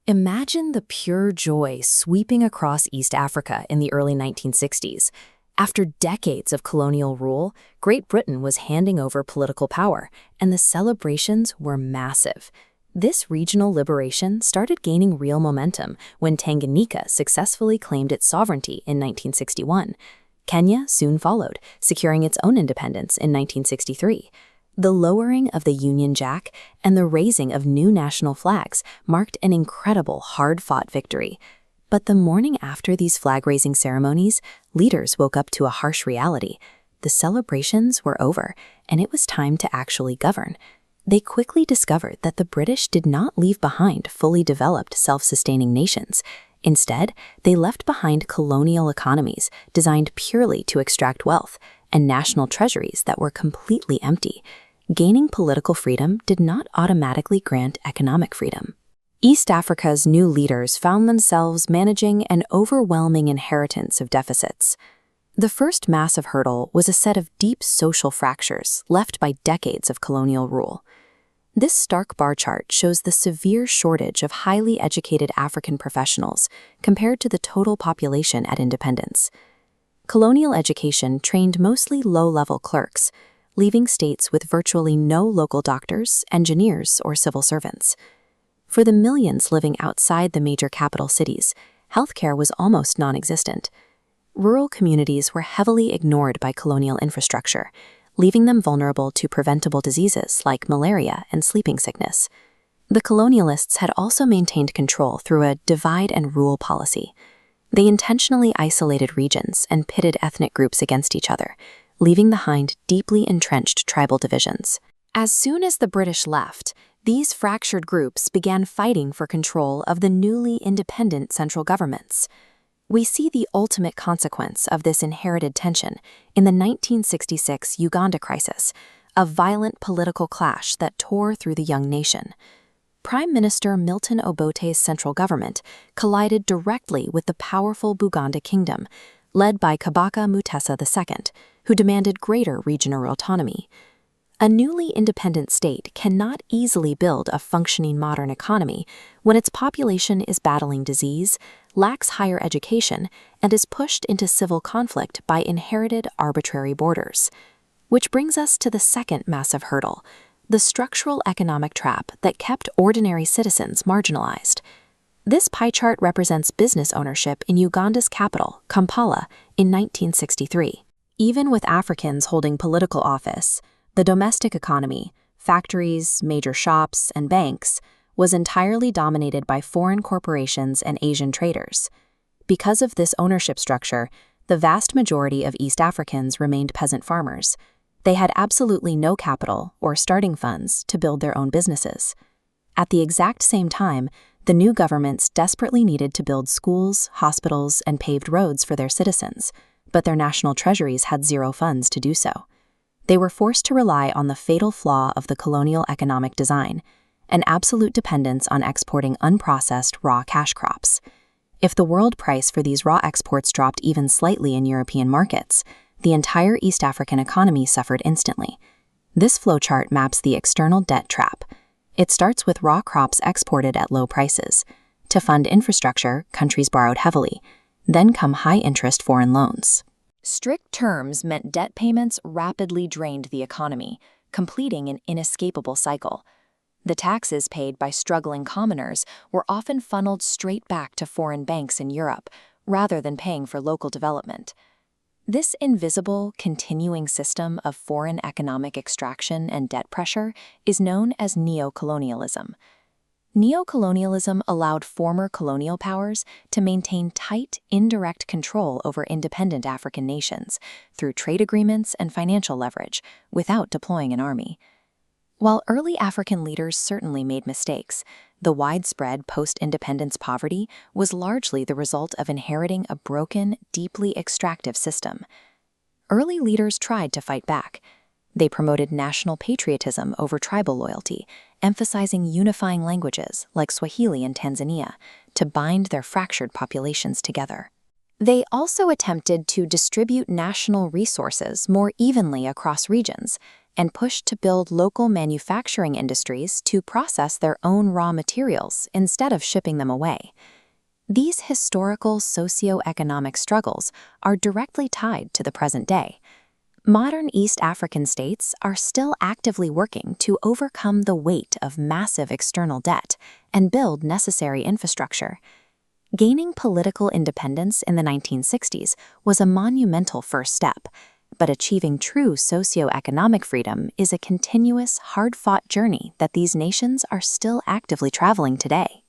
Imagine the pure joy sweeping across East Africa in the early 1960s. After decades of colonial rule, Great Britain was handing over political power, and the celebrations were massive. This regional liberation started gaining real momentum when Tanganyika successfully claimed its sovereignty in 1961. Kenya soon followed, securing its own independence in 1963. The lowering of the Union Jack and the raising of new national flags marked an incredible, hard-fought victory. But the morning after these flag-raising ceremonies, leaders woke up to a harsh reality. The celebrations were over, and it was time to actually govern. They quickly discovered that the British did not leave behind fully developed, self-sustaining nations. Instead, they left behind colonial economies designed purely to extract wealth, and national treasuries that were completely empty. Gaining political freedom did not automatically grant economic freedom. East Africa's new leaders found themselves managing an overwhelming inheritance of deficits. The first massive hurdle was a set of deep social fractures left by decades of colonial rule. This stark bar chart shows the severe shortage of highly educated African professionals compared to the total population at independence. Colonial education trained mostly low-level clerks, leaving states with virtually no local doctors, engineers, or civil servants. For the millions living outside the major capital cities, healthcare was almost non-existent. Rural communities were heavily ignored by colonial infrastructure, leaving them vulnerable to preventable diseases like malaria and sleeping sickness. The colonialists had also maintained control through a divide-and-rule policy. They intentionally isolated regions and pitted ethnic groups against each other, leaving behind deeply entrenched tribal divisions. As soon as the British left, these fractured groups began fighting for control of the newly independent central governments. We see the ultimate consequence of this inherited tension in the 1966 Uganda crisis, a violent political clash that tore through the young nation. Prime Minister Milton Obote's central government collided directly with the powerful Buganda kingdom, led by Kabaka Mutesa II, who demanded greater regional autonomy. A newly independent state cannot easily build a functioning modern economy when its population is battling disease, lacks higher education, and is pushed into civil conflict by inherited arbitrary borders. Which brings us to the second massive hurdle, the structural economic trap that kept ordinary citizens marginalized. This pie chart represents business ownership in Uganda's capital, Kampala, in 1963. Even with Africans holding political office, the domestic economy, factories, major shops, and banks, was entirely dominated by foreign corporations and Asian traders. Because of this ownership structure, the vast majority of East Africans remained peasant farmers. They had absolutely no capital or starting funds to build their own businesses. At the exact same time, the new governments desperately needed to build schools, hospitals, and paved roads for their citizens, but their national treasuries had zero funds to do so. They were forced to rely on the fatal flaw of the colonial economic design, an absolute dependence on exporting unprocessed raw cash crops. If the world price for these raw exports dropped even slightly in European markets, the entire East African economy suffered instantly. This flowchart maps the external debt trap. It starts with raw crops exported at low prices. To fund infrastructure, countries borrowed heavily. Then come high-interest foreign loans. Strict terms meant debt payments rapidly drained the economy, completing an inescapable cycle. The taxes paid by struggling commoners were often funneled straight back to foreign banks in Europe, rather than paying for local development. This invisible, continuing system of foreign economic extraction and debt pressure is known as neocolonialism. Neocolonialism allowed former colonial powers to maintain tight, indirect control over independent African nations through trade agreements and financial leverage, without deploying an army. While early African leaders certainly made mistakes, the widespread post-independence poverty was largely the result of inheriting a broken, deeply extractive system. Early leaders tried to fight back. They promoted national patriotism over tribal loyalty, emphasizing unifying languages like Swahili in Tanzania to bind their fractured populations together. They also attempted to distribute national resources more evenly across regions, and pushed to build local manufacturing industries to process their own raw materials instead of shipping them away. These historical socio-economic struggles are directly tied to the present day. Modern East African states are still actively working to overcome the weight of massive external debt and build necessary infrastructure. Gaining political independence in the 1960s was a monumental first step, but achieving true socio-economic freedom is a continuous, hard-fought journey that these nations are still actively traveling today.